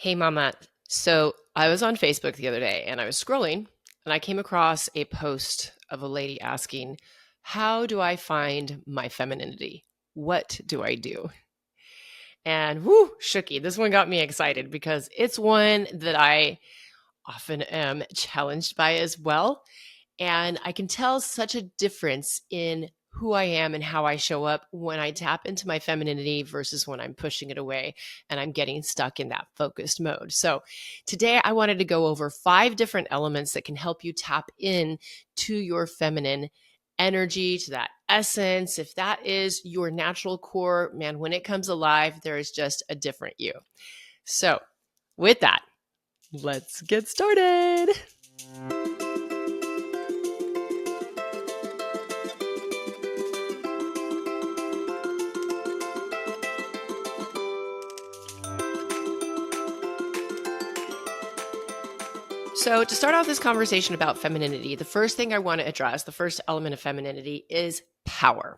Hey, Mama. So I was on Facebook the other day and I was scrolling and I came across a post of a lady asking, how do I find my femininity? What do I do? And whoo, shooky. This one got me excited because it's one that I often am challenged by as well. And I can tell such a difference in who I am and how I show up when I tap into my femininity versus when I'm pushing it away and I'm getting stuck in that focused mode. So today I wanted to go over 5 different elements that can help you tap in to your feminine energy, to that essence. If that is your natural core, man, when it comes alive, there is just a different you. So with that, let's get started. So, to start off this conversation about femininity, the first thing I want to address, the first element of femininity is power.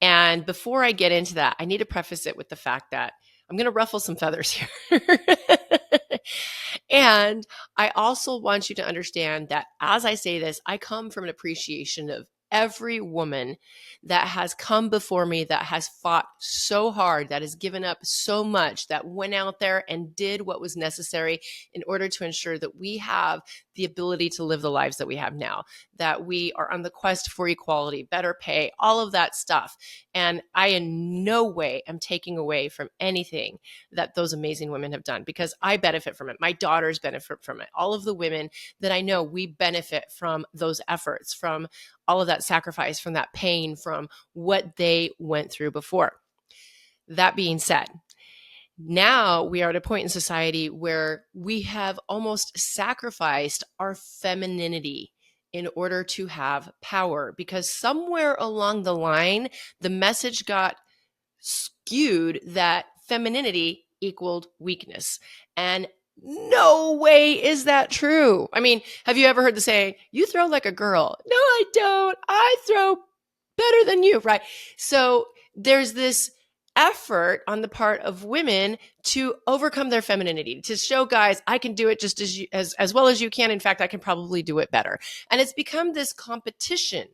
And before I get into that, I need to preface it with the fact that I'm going to ruffle some feathers here. And I also want you to understand that as I say this, I come from an appreciation of every woman that has come before me, that has fought so hard, that has given up so much, that went out there and did what was necessary in order to ensure that we have the ability to live the lives that we have now, that we are on the quest for equality, better pay, all of that stuff. And I in no way am taking away from anything that those amazing women have done because I benefit from it. My daughters benefit from it. All of the women that I know, we benefit from those efforts, from all of that sacrifice, from that pain, from what they went through before. That being said, now we are at a point in society where we have almost sacrificed our femininity in order to have power because somewhere along the line, the message got skewed that femininity equaled weakness. And no way is that true. I mean, have you ever heard the saying, you throw like a girl? No, I don't. I throw better than you, right? So there's this effort on the part of women to overcome their femininity, to show guys, I can do it just as well as you can. In fact, I can probably do it better. And it's become this competition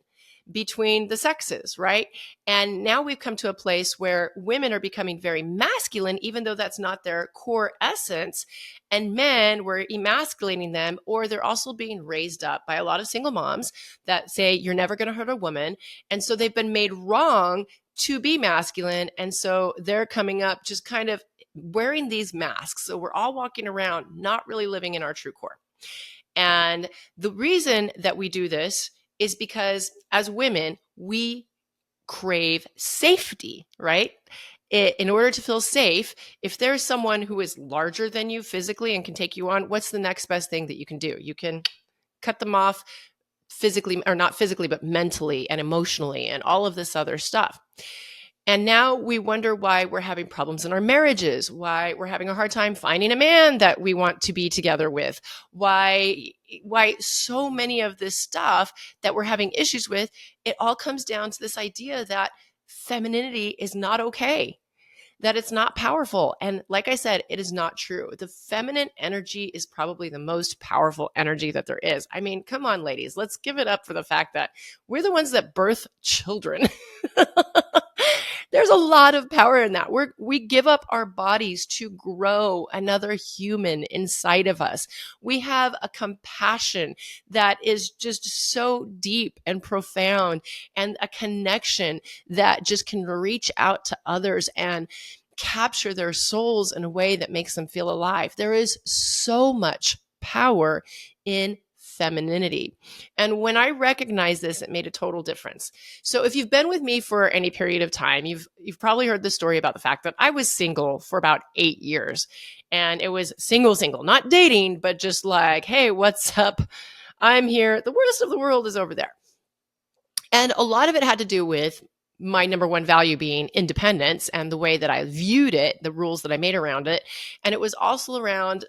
between the sexes, right? And now we've come to a place where women are becoming very masculine, even though that's not their core essence. And men, we're emasculating them, or they're also being raised up by a lot of single moms that say, you're never going to hurt a woman. And so they've been made wrong to be masculine. And so they're coming up just kind of wearing these masks. So we're all walking around not really living in our true core. And the reason that we do this is because as women, we crave safety, right? In order to feel safe, if there's someone who is larger than you physically and can take you on, what's the next best thing that you can do? You can cut them off physically, or not physically, but mentally and emotionally and all of this other stuff. And now we wonder why we're having problems in our marriages, why we're having a hard time finding a man that we want to be together with, why so many of this stuff that we're having issues with, it all comes down to this idea that femininity is not okay, that it's not powerful. And like I said, it is not true. The feminine energy is probably the most powerful energy that there is. I mean, come on, ladies, let's give it up for the fact that we're the ones that birth children. There's a lot of power in that. We give up our bodies to grow another human inside of us. We have a compassion that is just so deep and profound, and a connection that just can reach out to others and capture their souls in a way that makes them feel alive. There is so much power in femininity. And when I recognized this, it made a total difference. So if you've been with me for any period of time, you've probably heard the story about the fact that I was single for about 8 years. And it was single, not dating, but just like, hey, what's up? I'm here. The worst of the world is over there. And a lot of it had to do with my number one value being independence and the way that I viewed it, the rules that I made around it. And it was also around,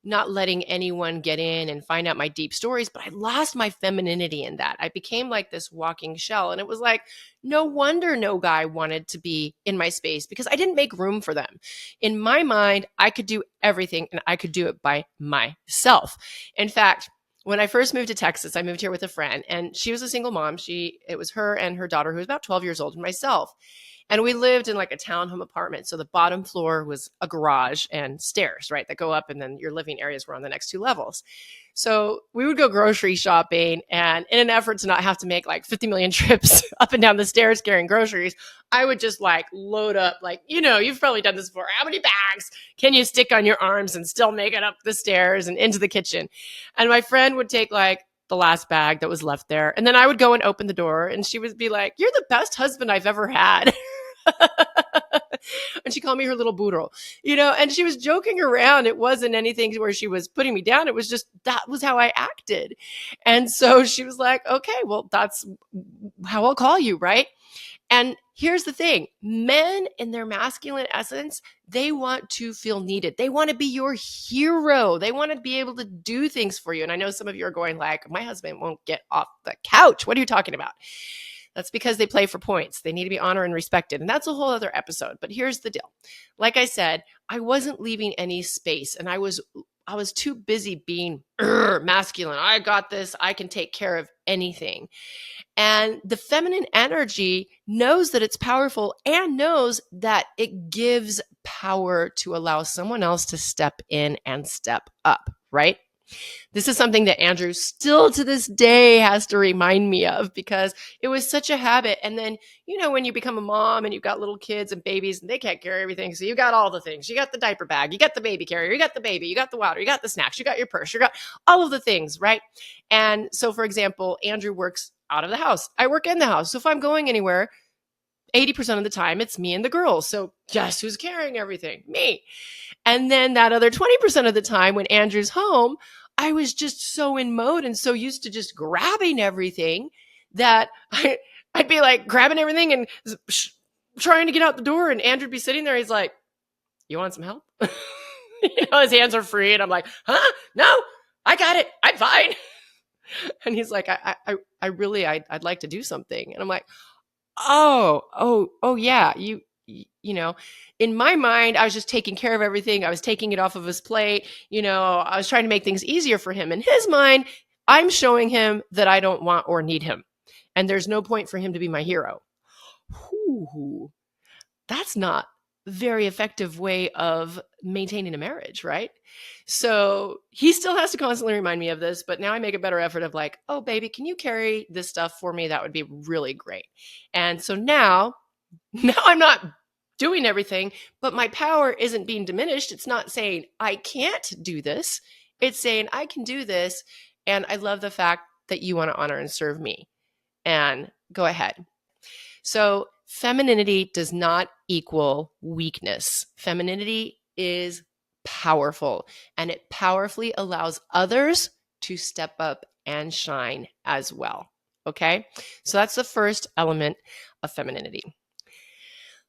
not letting anyone get in and find out my deep stories, but I lost my femininity in that. I became like this walking shell. And it was like, no wonder no guy wanted to be in my space because I didn't make room for them. In my mind, I could do everything and I could do it by myself. In fact, when I first moved to Texas, I moved here with a friend and she was a single mom. It was her and her daughter who was about 12 years old and myself. And we lived in like a townhome apartment. So the bottom floor was a garage and stairs, right, that go up. And then your living areas were on the next two levels. So we would go grocery shopping. And in an effort to not have to make like 50 million trips up and down the stairs carrying groceries, I would just like load up, like, you've probably done this before. How many bags can you stick on your arms and still make it up the stairs and into the kitchen? And my friend would take like the last bag that was left there. And then I would go and open the door and she would be like, "You're the best husband I've ever had." And she called me her little burro, and she was joking around. It wasn't anything where she was putting me down. It was just, that was how I acted. And so she was like, "Okay, well, that's how I'll call you." Right. And here's the thing, men in their masculine essence, they want to feel needed. They want to be your hero. They want to be able to do things for you. And I know some of you are going like, "My husband won't get off the couch. What are you talking about?" That's because they play for points. They need to be honored and respected. And that's a whole other episode. But here's the deal. Like I said, I wasn't leaving any space and I was too busy being masculine. I got this. I can take care of anything. And the feminine energy knows that it's powerful and knows that it gives power to allow someone else to step in and step up, right? This is something that Andrew still to this day has to remind me of because it was such a habit. And then, when you become a mom and you've got little kids and babies and they can't carry everything. So you got all the things. You got the diaper bag, you got the baby carrier, you got the baby, you got the water, you got the snacks, you got your purse, you got all of the things, right? And so, for example, Andrew works out of the house. I work in the house. So if I'm going anywhere, 80% of the time it's me and the girls. So guess who's carrying everything? Me. And then that other 20% of the time when Andrew's home, I was just so in mode and so used to just grabbing everything that I'd be like grabbing everything and trying to get out the door. And Andrew'd be sitting there. He's like, "You want some help?" His hands are free. And I'm like, "Huh? No, I got it. I'm fine." And he's like, I'd like to do something. And I'm like, oh yeah. In my mind, I was just taking care of everything. I was taking it off of his plate. I was trying to make things easier for him. In his mind, I'm showing him that I don't want or need him. And there's no point for him to be my hero. Ooh, that's not a very effective way of maintaining a marriage, right? So he still has to constantly remind me of this, but now I make a better effort of like, "Oh, baby, can you carry this stuff for me? That would be really great." And so now I'm not doing everything, but my power isn't being diminished. It's not saying I can't do this. It's saying I can do this. And I love the fact that you want to honor and serve me. And go ahead. So femininity does not equal weakness. Femininity is powerful and it powerfully allows others to step up and shine as well. Okay. So that's the first element of femininity.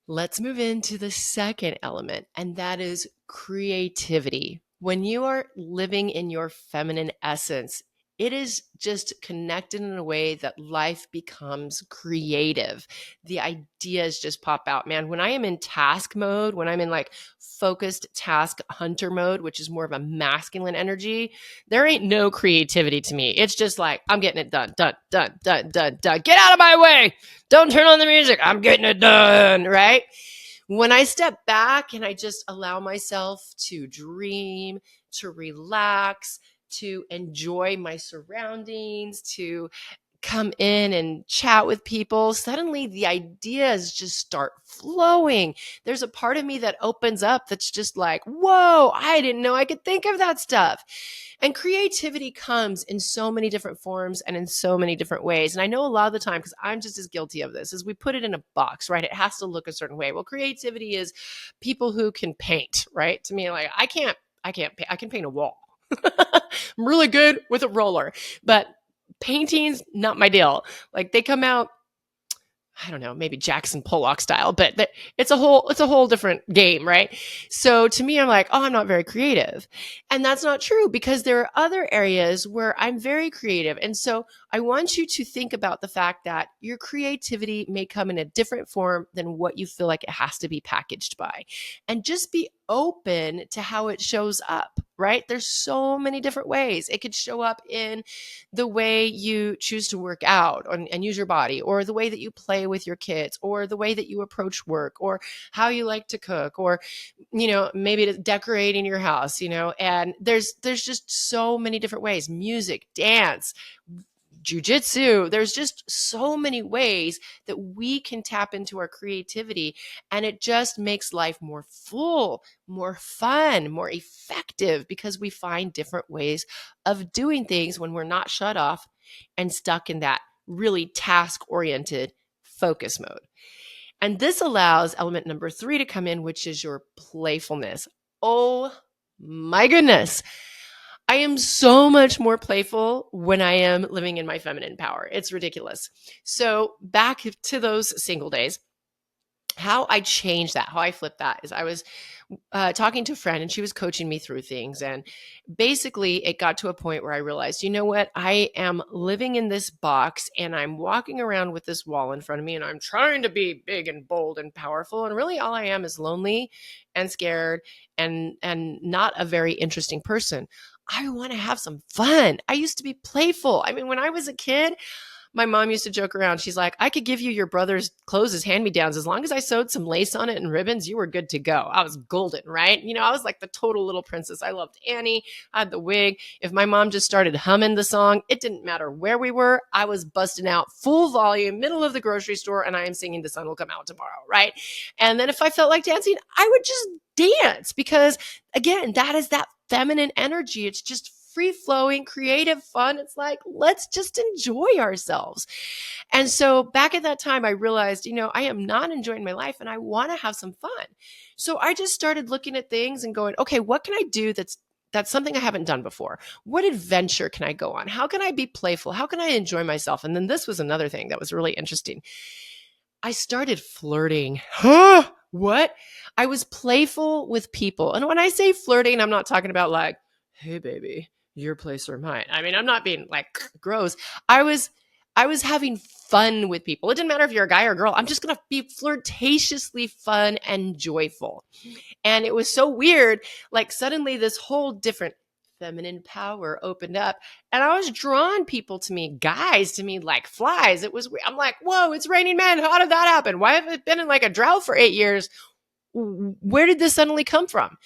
Let's move into the second element, and that is creativity. When you are living in your feminine essence, it is just connected in a way that life becomes creative. The ideas just pop out, man. When I am in task mode, when I'm in like focused task hunter mode, which is more of a masculine energy, there ain't no creativity to me. It's just like, I'm getting it done, done, done, done, done, done. Get out of my way. Don't turn on the music. I'm getting it done, right? When I step back and I just allow myself to dream, to relax, to enjoy my surroundings, to come in and chat with people, suddenly the ideas just start flowing. There's a part of me that opens up that's just like, whoa, I didn't know I could think of that stuff. And creativity comes in so many different forms and in so many different ways. And I know a lot of the time, because I'm just as guilty of this, is we put it in a box, right? It has to look a certain way. Well, creativity is people who can paint, right? To me, like I can't paint. I can paint a wall. I'm really good with a roller, but paintings, not my deal. Like they come out, I don't know, maybe Jackson Pollock style, but it's a whole different game, right? So to me, I'm like, oh, I'm not very creative. And that's not true because there are other areas where I'm very creative. And so I want you to think about the fact that your creativity may come in a different form than what you feel like it has to be packaged by. And just be open to how it shows up, right? There's so many different ways. It could show up in the way you choose to work out and use your body, or the way that you play with your kids, or the way that you approach work, or how you like to cook, or maybe decorating your house, and there's just so many different ways. Music, dance, jujitsu. There's just so many ways that we can tap into our creativity, and it just makes life more full, more fun, more effective because we find different ways of doing things when we're not shut off and stuck in that really task oriented focus mode. And this allows element number 3 to come in, which is your playfulness. Oh my goodness. I am so much more playful when I am living in my feminine power. It's ridiculous. So back to those single days, how I changed that, how I flipped that is I was talking to a friend and she was coaching me through things. And basically, it got to a point where I realized, you know what? I am living in this box and I'm walking around with this wall in front of me and I'm trying to be big and bold and powerful. And really, all I am is lonely and scared and not a very interesting person. I want to have some fun. I used to be playful. I mean, when I was a kid, my mom used to joke around. She's like, I could give you your brother's clothes as hand-me-downs. As long as I sewed some lace on it and ribbons, you were good to go. I was golden, right? I was like the total little princess. I loved Annie. I had the wig. If my mom just started humming the song, it didn't matter where we were. I was busting out full volume, middle of the grocery store, and I am singing The Sun Will Come Out Tomorrow, right? And then if I felt like dancing, I would just dance because, again, that is that feminine energy. It's just free flowing, creative fun. It's like, let's just enjoy ourselves. And so back at that time, I realized, I am not enjoying my life and I want to have some fun. So I just started looking at things and going, okay, what can I do that's something I haven't done before? What adventure can I go on? How can I be playful? How can I enjoy myself? And then this was another thing that was really interesting. I started flirting. Huh? What? I was playful with people. And when I say flirting, I'm not talking about like, hey, baby, your place or mine. I mean, I'm not being like gross. I was having fun with people. It didn't matter if you're a guy or a girl. I'm just going to be flirtatiously fun and joyful. And it was so weird. Like suddenly this whole different feminine power opened up and I was drawing people to me, guys to me like flies. It was weird. I'm like, whoa, it's raining men. How did that happen? Why have it been in like a drought for 8 years? Where did this suddenly come from?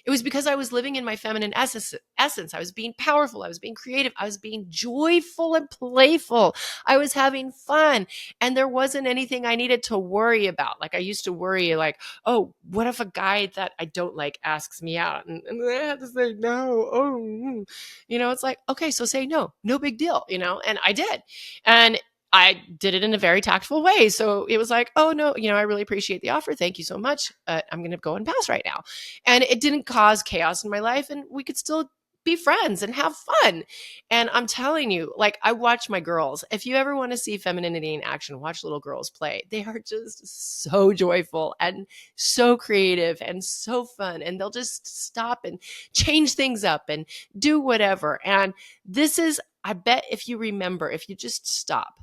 It was because I was living in my feminine essence. I was being powerful. I was being creative. I was being joyful and playful. I was having fun. And there wasn't anything I needed to worry about. Like I used to worry like, oh, what if a guy that I don't like asks me out? And I had to say no. Oh, it's like, okay, so say no. No big deal, and I did. And I did it in a very tactful way. So it was like, oh, no, I really appreciate the offer. Thank you so much. I'm going to go and pass right now. And it didn't cause chaos in my life. And we could still be friends and have fun. And I'm telling you, like, I watch my girls. If you ever want to see femininity in action, watch little girls play. They are just so joyful and so creative and so fun. And they'll just stop and change things up and do whatever. And this is, I bet if you remember, if you just stop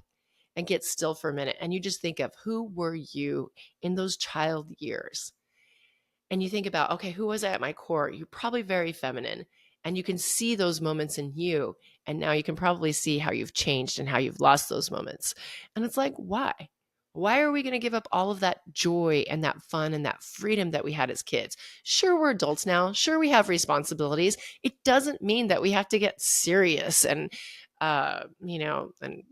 and get still for a minute and you just think of who were you in those child years, and you think about, okay, who was I at my core? You're probably very feminine, and you can see those moments in you, and now you can probably see how you've changed and how you've lost those moments. And it's like, why are we going to give up all of that joy and that fun and that freedom that we had as kids? Sure, we're adults now. Sure, we have responsibilities. It doesn't mean that we have to get serious and and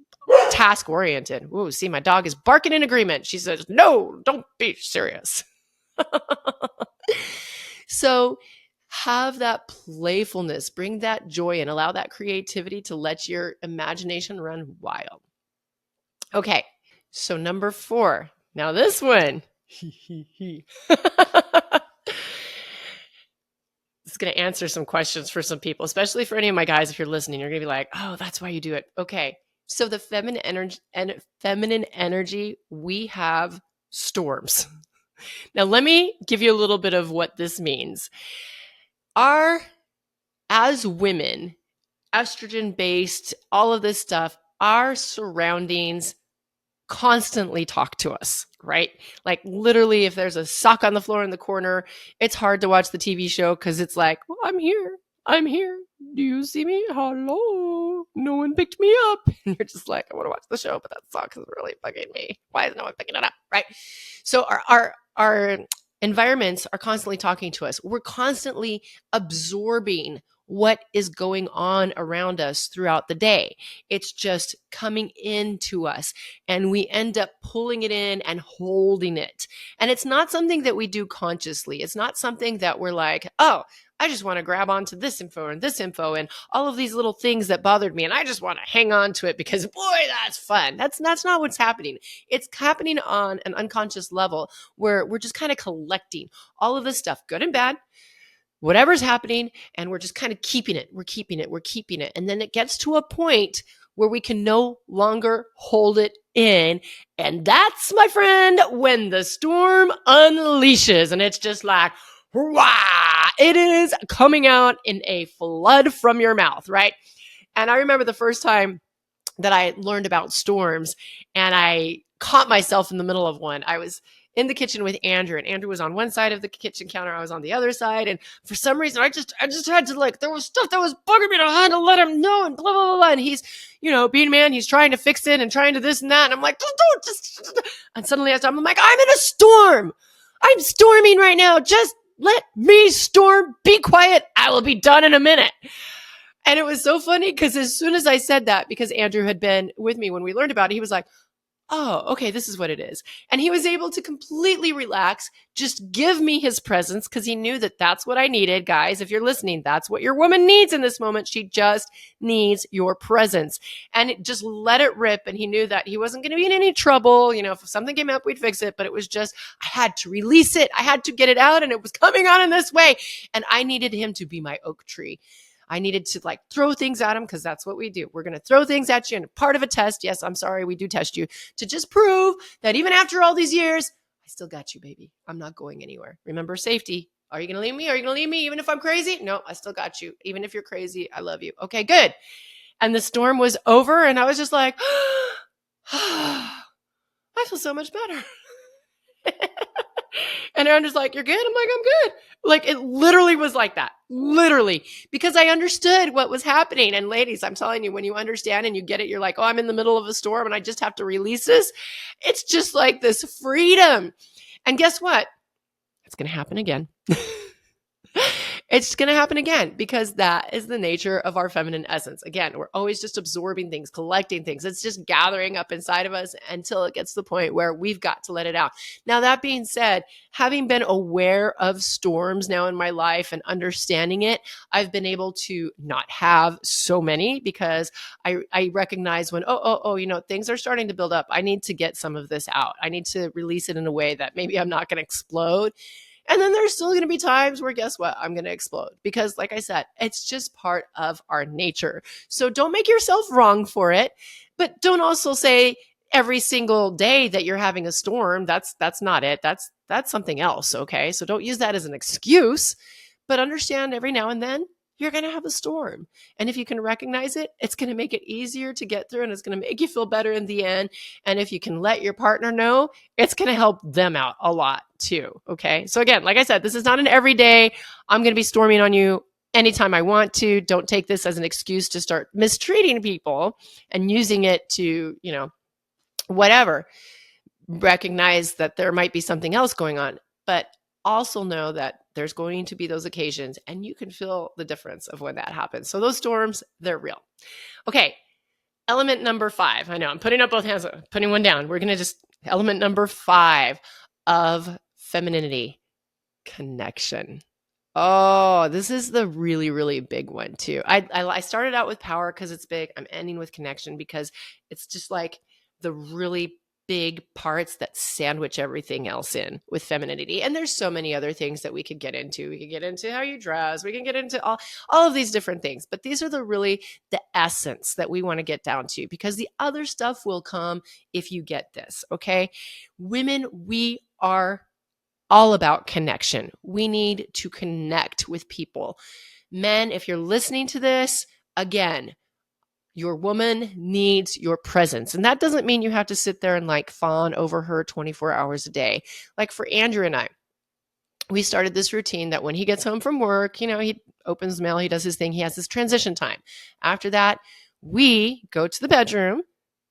task oriented. Ooh, see, my dog is barking in agreement. She says, no, don't be serious. So have that playfulness, bring that joy and allow that creativity to let your imagination run wild. Okay. So number 4, now this one, it's going to answer some questions for some people, especially for any of my guys. If you're listening, you're going to be like, oh, that's why you do it. Okay. So the feminine energy, we have storms. Now let me give you a little bit of what this means. As women, estrogen based, all of this stuff, our surroundings constantly talk to us, right? Like literally, if there's a sock on the floor in the corner, it's hard to watch the TV show because it's like, well, I'm here. I'm here. Do you see me? Hello. No one picked me up. And you're just like, I want to watch the show, but that sock is really bugging me. Why is no one picking it up? Right. So our environments are constantly talking to us. We're constantly absorbing what is going on around us throughout the day. It's just coming into us and we end up pulling it in and holding it. And it's not something that we do consciously. It's not something that we're like, oh, I just want to grab onto this info and all of these little things that bothered me. And I just want to hang on to it because boy, that's fun. That's not what's happening. It's happening on an unconscious level where we're just kind of collecting all of this stuff, good and bad, whatever's happening, and we're just kind of keeping it. We're keeping it. And then it gets to a point where we can no longer hold it in. And that's, my friend, when the storm unleashes. And it's just like, rah, it is coming out in a flood from your mouth, right? And I remember the first time that I learned about storms and I caught myself in the middle of one. I was in the kitchen with Andrew, and Andrew was on one side of the kitchen counter. I was on the other side. And for some reason, I just had to, like, there was stuff that was bugging me, and I had to let him know and blah, blah, blah, blah. And he's, being a man, he's trying to fix it and trying to this and that. And I'm like, just. And suddenly I'm like, I'm in a storm. I'm storming right now. Just let me storm. Be quiet. I will be done in a minute. And it was so funny because as soon as I said that, because Andrew had been with me when we learned about it, he was like, oh, okay, this is what it is. And he was able to completely relax, just give me his presence because he knew that that's what I needed. Guys, if you're listening, that's what your woman needs in this moment. She just needs your presence. And just let it rip. And he knew that he wasn't going to be in any trouble. If something came up, we'd fix it. But it was just, I had to release it. I had to get it out. And it was coming on in this way. And I needed him to be my oak tree. I needed to throw things at him because that's what we do. We're going to throw things at you and part of a test. Yes, I'm sorry. We do test you to just prove that even after all these years, I still got you, baby. I'm not going anywhere. Remember safety. Are you going to leave me? Are you going to leave me even if I'm crazy? No, I still got you. Even if you're crazy, I love you. Okay, good. And the storm was over and I was just like, I feel so much better. And Aaron was like, you're good? I'm like, I'm good. Like, it literally was like that. Literally. Because I understood what was happening. And ladies, I'm telling you, when you understand and you get it, you're like, oh, I'm in the middle of a storm and I just have to release this. It's just like this freedom. And guess what? It's going to happen again. It's going to happen again because that is the nature of our feminine essence. Again, we're always just absorbing things, collecting things. It's just gathering up inside of us until it gets to the point where we've got to let it out. Now, that being said, having been aware of storms now in my life and understanding it, I've been able to not have so many because I recognize when, things are starting to build up. I need to get some of this out. I need to release it in a way that maybe I'm not going to explode. And then there's still going to be times where, guess what? I'm going to explode because, like I said, it's just part of our nature. So don't make yourself wrong for it, but don't also say every single day that you're having a storm. That's not it. That's something else. Okay. So don't use that as an excuse, but understand every now and then you're going to have a storm. And if you can recognize it, it's going to make it easier to get through and it's going to make you feel better in the end. And if you can let your partner know, it's going to help them out a lot too. Okay. So again, like I said, this is not an everyday, I'm going to be storming on you anytime I want to. Don't take this as an excuse to start mistreating people and using it to, whatever. Recognize that there might be something else going on, but also know that there's going to be those occasions and you can feel the difference of when that happens. So those storms, they're real. Okay. Element number 5. I know I'm putting up both hands, putting one down. We're going to element number 5 of femininity, connection. Oh, this is the really, really big one too. I started out with power because it's big. I'm ending with connection because it's just like the really big parts that sandwich everything else in with femininity. And there's so many other things that we could get into. We could get into how you dress. We can get into all of these different things. But these are the essence that we want to get down to, because the other stuff will come if you get this. Okay. Women, we are all about connection. We need to connect with people. Men, if you're listening to this, again, your woman needs your presence. And that doesn't mean you have to sit there and like fawn over her 24 hours a day. Like for Andrew and I, we started this routine that when he gets home from work, he opens mail, he does his thing, he has this transition time. After that, we go to the bedroom.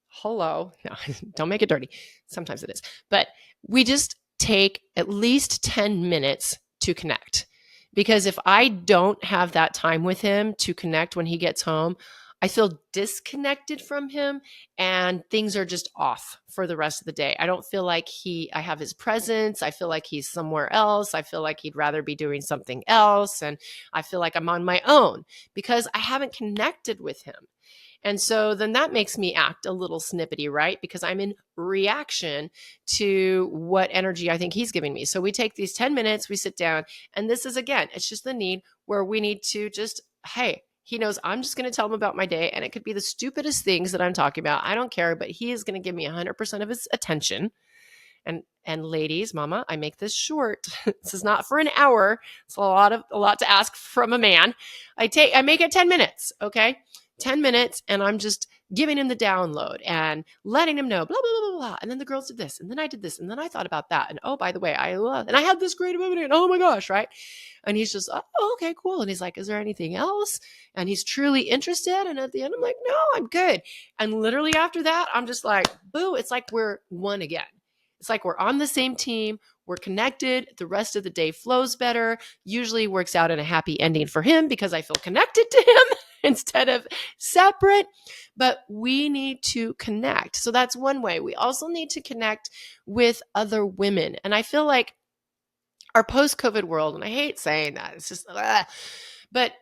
Hello. No, don't make it dirty. Sometimes it is. But we just take at least 10 minutes to connect. Because if I don't have that time with him to connect when he gets home, I feel disconnected from him and things are just off for the rest of the day. I don't feel like I have his presence. I feel like he's somewhere else. I feel like he'd rather be doing something else. And I feel like I'm on my own because I haven't connected with him. And so then that makes me act a little snippety, right? Because I'm in reaction to what energy I think he's giving me. So we take these 10 minutes, we sit down, and this is, again, it's just the need where we need to just, hey, he knows I'm just going to tell him about my day, and it could be the stupidest things that I'm talking about. I don't care, but he is going to give me 100% of his attention. And ladies, mama, I make this short. This is not for an hour. It's a lot to ask from a man. I make it 10 minutes, okay? 10 minutes, and I'm just giving him the download and letting him know, blah, blah, blah, blah, blah. And then the girls did this, and then I did this, and then I thought about that. And oh, by the way, and I had this great ability, and oh my gosh, right? And he's just, oh, okay, cool. And he's like, is there anything else? And he's truly interested. And at the end, I'm like, no, I'm good. And literally after that, I'm just like, boo, it's like we're one again. It's like we're on the same team. We're connected. The rest of the day flows better. Usually works out in a happy ending for him because I feel connected to him instead of separate. But we need to connect. So that's one way. We also need to connect with other women. And I feel like our post-COVID world, and I hate saying that, it's just, but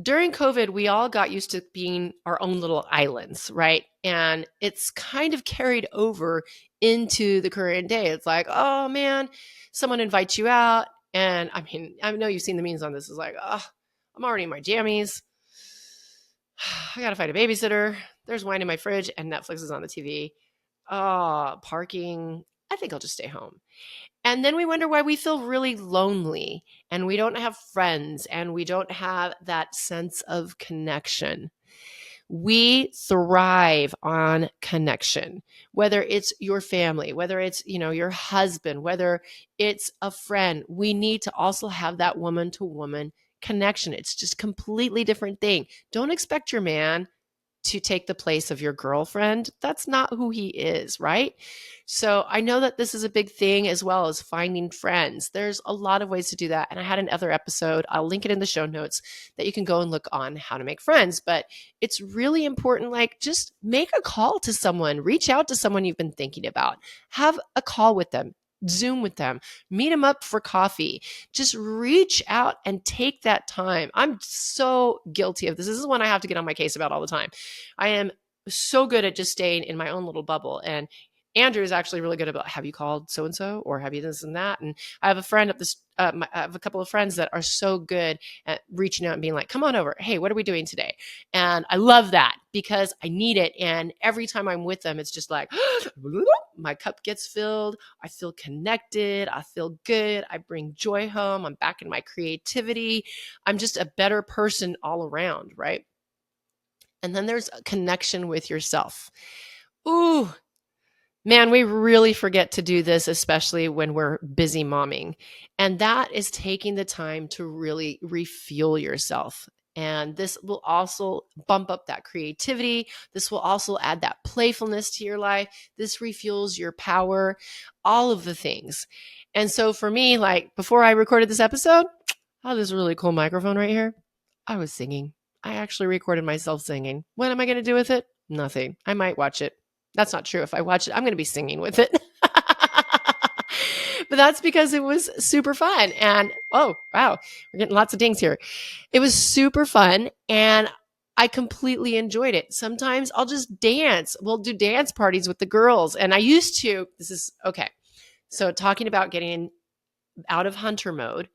during COVID, we all got used to being our own little islands, right? And it's kind of carried over into the current day. It's like, oh man, someone invites you out. And I mean, I know you've seen the memes on this. It's like, oh, I'm already in my jammies. I got to find a babysitter. There's wine in my fridge and Netflix is on the TV. Oh, parking. I think I'll just stay home. And then we wonder why we feel really lonely and we don't have friends and we don't have that sense of connection. We thrive on connection, whether it's your family, whether it's, your husband, whether it's a friend. We need to also have that woman to woman connection. It's just a completely different thing. Don't expect your man to take the place of your girlfriend. That's not who he is, right? So I know that this is a big thing as well as finding friends. There's a lot of ways to do that. And I had another episode, I'll link it in the show notes, that you can go and look on how to make friends. But it's really important, like just make a call to someone, reach out to someone you've been thinking about, have a call with them. Zoom with them, meet them up for coffee, just reach out and take that time. I'm so guilty of this. This is one I have to get on my case about all the time. I am so good at just staying in my own little bubble. And Andrew is actually really good about, have you called so-and-so or have you this and that? And I have a friend at this, I have a couple of friends that are so good at reaching out and being like, come on over. Hey, what are we doing today? And I love that because I need it. And every time I'm with them, it's just like, my cup gets filled. I feel connected. I feel good. I bring joy home. I'm back in my creativity. I'm just a better person all around, right? And then there's a connection with yourself. Ooh, man, we really forget to do this, especially when we're busy momming. And that is taking the time to really refuel yourself. And this will also bump up that creativity. This will also add that playfulness to your life. This refuels your power, all of the things. And so for me, like before I recorded this episode, I have this really cool microphone right here. I was singing. I actually recorded myself singing. What am I going to do with it? Nothing. I might watch it. That's not true. If I watch it, I'm going to be singing with it. But that's because it was super fun. And oh, wow, we're getting lots of dings here. It was super fun. And I completely enjoyed it. Sometimes I'll just dance. We'll do dance parties with the girls. And I used to, this is okay. So, talking about getting out of hunter mode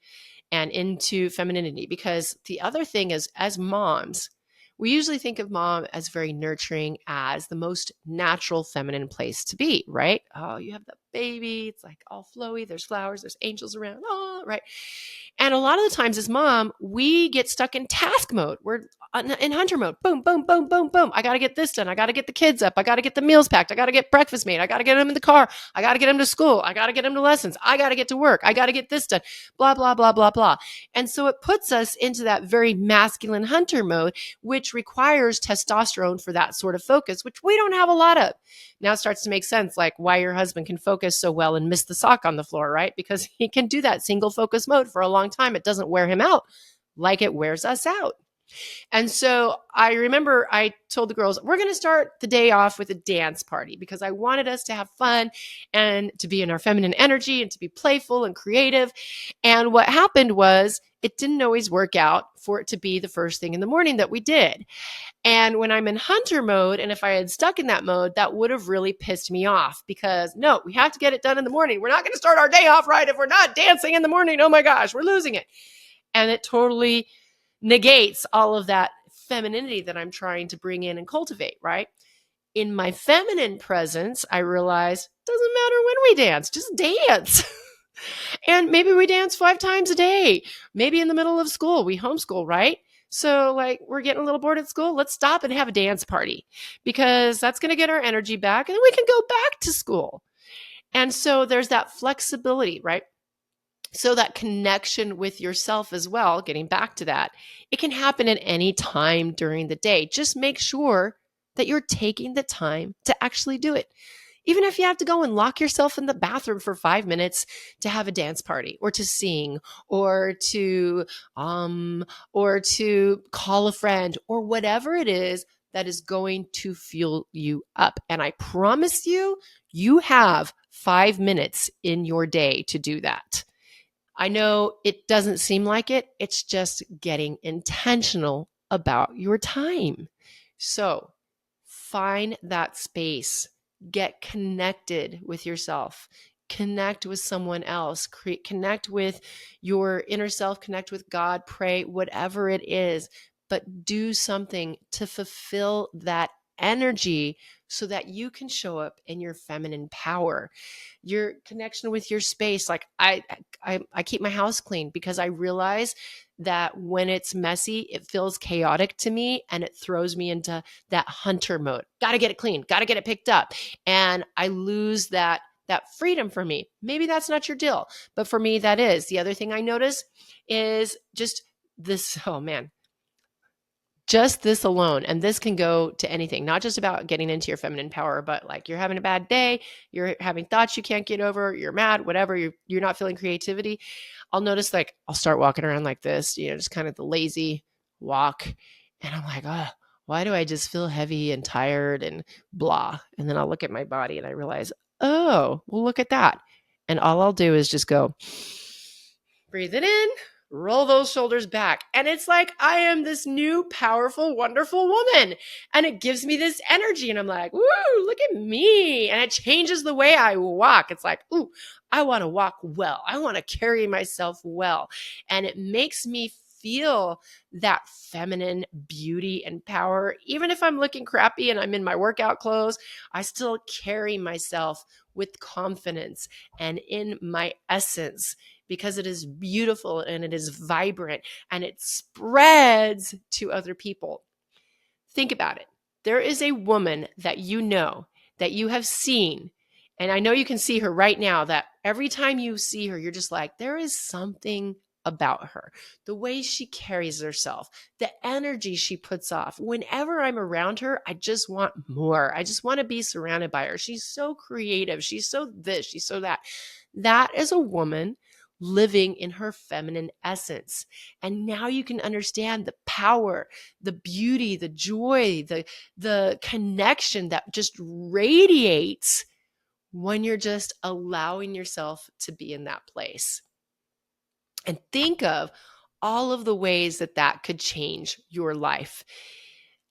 and into femininity, because the other thing is, as moms, we usually think of mom as very nurturing, as the most natural feminine place to be, right? Oh, you have the baby, it's like all flowy, there's flowers, there's angels around, oh, right? And a lot of the times as mom, we get stuck in task mode. We're in hunter mode. Boom, boom, boom, boom, boom. I got to get this done. I got to get the kids up. I got to get the meals packed. I got to get breakfast made. I got to get them in the car. I got to get them to school. I got to get them to lessons. I got to get to work. I got to get this done. Blah, blah, blah, blah, blah. And so it puts us into that very masculine hunter mode, which requires testosterone for that sort of focus, which we don't have a lot of. Now it starts to make sense, like why your husband can focus so well and miss the sock on the floor, right? Because he can do that single focus mode for a long time. It doesn't wear him out like it wears us out. And so I remember I told the girls, we're going to start the day off with a dance party, because I wanted us to have fun and to be in our feminine energy and to be playful and creative. And what happened was, it didn't always work out for it to be the first thing in the morning that we did. And when I'm in hunter mode, and if I had stuck in that mode, that would have really pissed me off, because no, we have to get it done in the morning. We're not going to start our day off right if we're not dancing in the morning. Oh my gosh, we're losing it. And it totally negates all of that femininity that I'm trying to bring in and cultivate, right? In my feminine presence, I realize it doesn't matter when we dance, just dance. And maybe we dance 5 times a day. Maybe in the middle of school, we homeschool, right? So, like, we're getting a little bored at school. Let's stop and have a dance party, because that's going to get our energy back, and then we can go back to school. And so there's that flexibility, right? So that connection with yourself as well, getting back to that, it can happen at any time during the day. Just make sure that you're taking the time to actually do it. Even if you have to go and lock yourself in the bathroom for 5 minutes to have a dance party, or to sing, or to um or to call a friend, or whatever it is that is going to fuel you up. And I promise you, you have 5 minutes in your day to do that. I know it doesn't seem like it. It's just getting intentional about your time. So find that space, get connected with yourself, connect with someone else, connect with your inner self, connect with God, pray, whatever it is, but do something to fulfill that energy so that you can show up in your feminine power, your connection with your space. Like I keep my house clean, because I realize that when it's messy, it feels chaotic to me, and it throws me into that hunter mode. Got to get it clean, got to get it picked up. And I lose that freedom for me. Maybe that's not your deal, but for me that is. The other thing I notice is just this, oh man, just this alone, and this can go to anything, not just about getting into your feminine power, but like you're having a bad day, you're having thoughts you can't get over, you're mad, whatever, you're not feeling creativity. I'll notice, like, I'll start walking around like this, just kind of the lazy walk, and I'm like, oh, why do I just feel heavy and tired and blah? And then I'll look at my body and I realize, oh, well, look at that. And all I'll do is just go, breathe it in, roll those shoulders back. And it's like I am this new, powerful, wonderful woman. And it gives me this energy. And I'm like, woo, look at me. And it changes the way I walk. It's like, ooh, I want to walk well. I want to carry myself well. And it makes me feel that feminine beauty and power. Even if I'm looking crappy and I'm in my workout clothes, I still carry myself with confidence and in my essence, because it is beautiful and it is vibrant and it spreads to other people. Think about it. There is a woman that you know, that you have seen, and I know you can see her right now, that every time you see her, you're just like, there is something about her, the way she carries herself, the energy she puts off. Whenever I'm around her, I just want more. I just want to be surrounded by her. She's so creative. She's so this, she's so that. That is a woman living in her feminine essence. And now you can understand the power, the beauty, the joy, the connection that just radiates when you're just allowing yourself to be in that place. And think of all of the ways that that could change your life.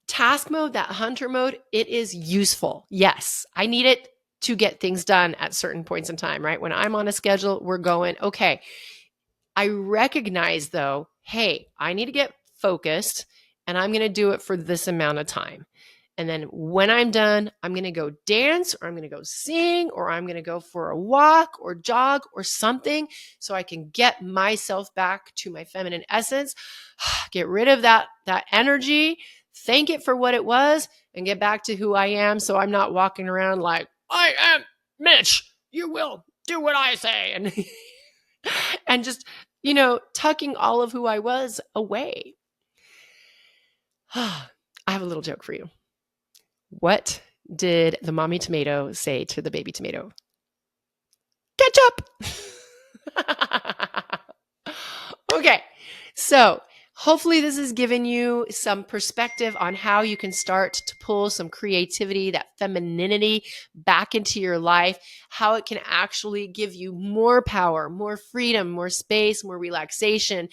task mode, that hunter mode, it is useful. Yes, I need it to get things done at certain points in time, right? When I'm on a schedule, we're going, okay. I recognize though, hey, I need to get focused and I'm going to do it for this amount of time. And then when I'm done, I'm going to go dance or I'm going to go sing or I'm going to go for a walk or jog or something so I can get myself back to my feminine essence, get rid of that energy, thank it for what it was and get back to who I am so I'm not walking around like, I am Mitch. You will do what I say. And and just, tucking all of who I was away. I have a little joke for you. What did the mommy tomato say to the baby tomato? Ketchup! Okay, so hopefully this has given you some perspective on how you can start to pull some creativity, that femininity back into your life, how it can actually give you more power, more freedom, more space, more relaxation,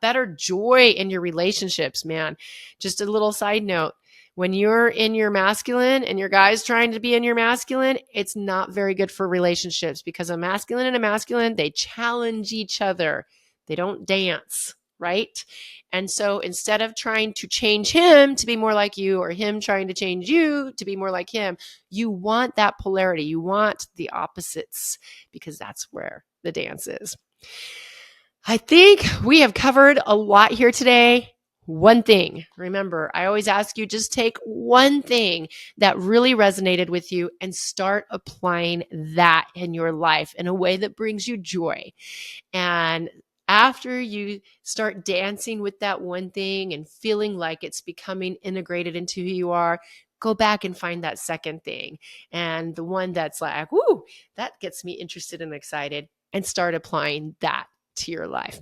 better joy in your relationships, man. Just a little side note. When you're in your masculine and your guy's trying to be in your masculine, it's not very good for relationships because a masculine and a masculine, they challenge each other. They don't dance, right? And so instead of trying to change him to be more like you or him trying to change you to be more like him, you want that polarity. You want the opposites because that's where the dance is. I think we have covered a lot here today. One thing, remember, I always ask you just take one thing that really resonated with you and start applying that in your life in a way that brings you joy. And after you start dancing with that one thing and feeling like it's becoming integrated into who you are, go back and find that second thing and the one that's like, woo, that gets me interested and excited, and start applying that to your life.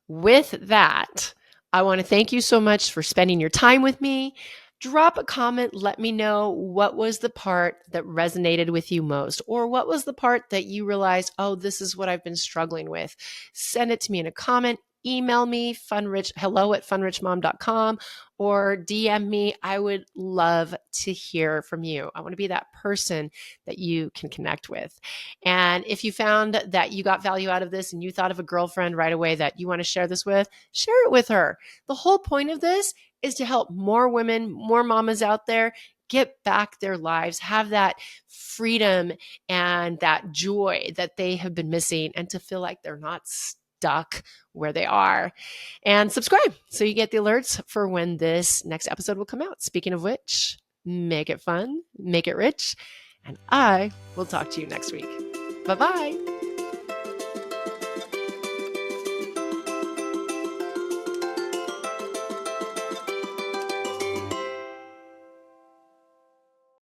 With that, I want to thank you so much for spending your time with me. Drop a comment. Let me know what was the part that resonated with you most, or what was the part that you realized, oh, this is what I've been struggling with. Send it to me in a comment. Email me, hello@funrichmom.com, or DM me. I would love to hear from you. I want to be that person that you can connect with. And if you found that you got value out of this and you thought of a girlfriend right away that you want to share this with, share it with her. The whole point of this is to help more women, more mamas out there get back their lives, have that freedom and that joy that they have been missing, and to feel like they're not stuck where they are. And subscribe so you get the alerts for when this next episode will come out. Speaking of which, make it fun, make it rich, and I will talk to you next week. Bye-bye.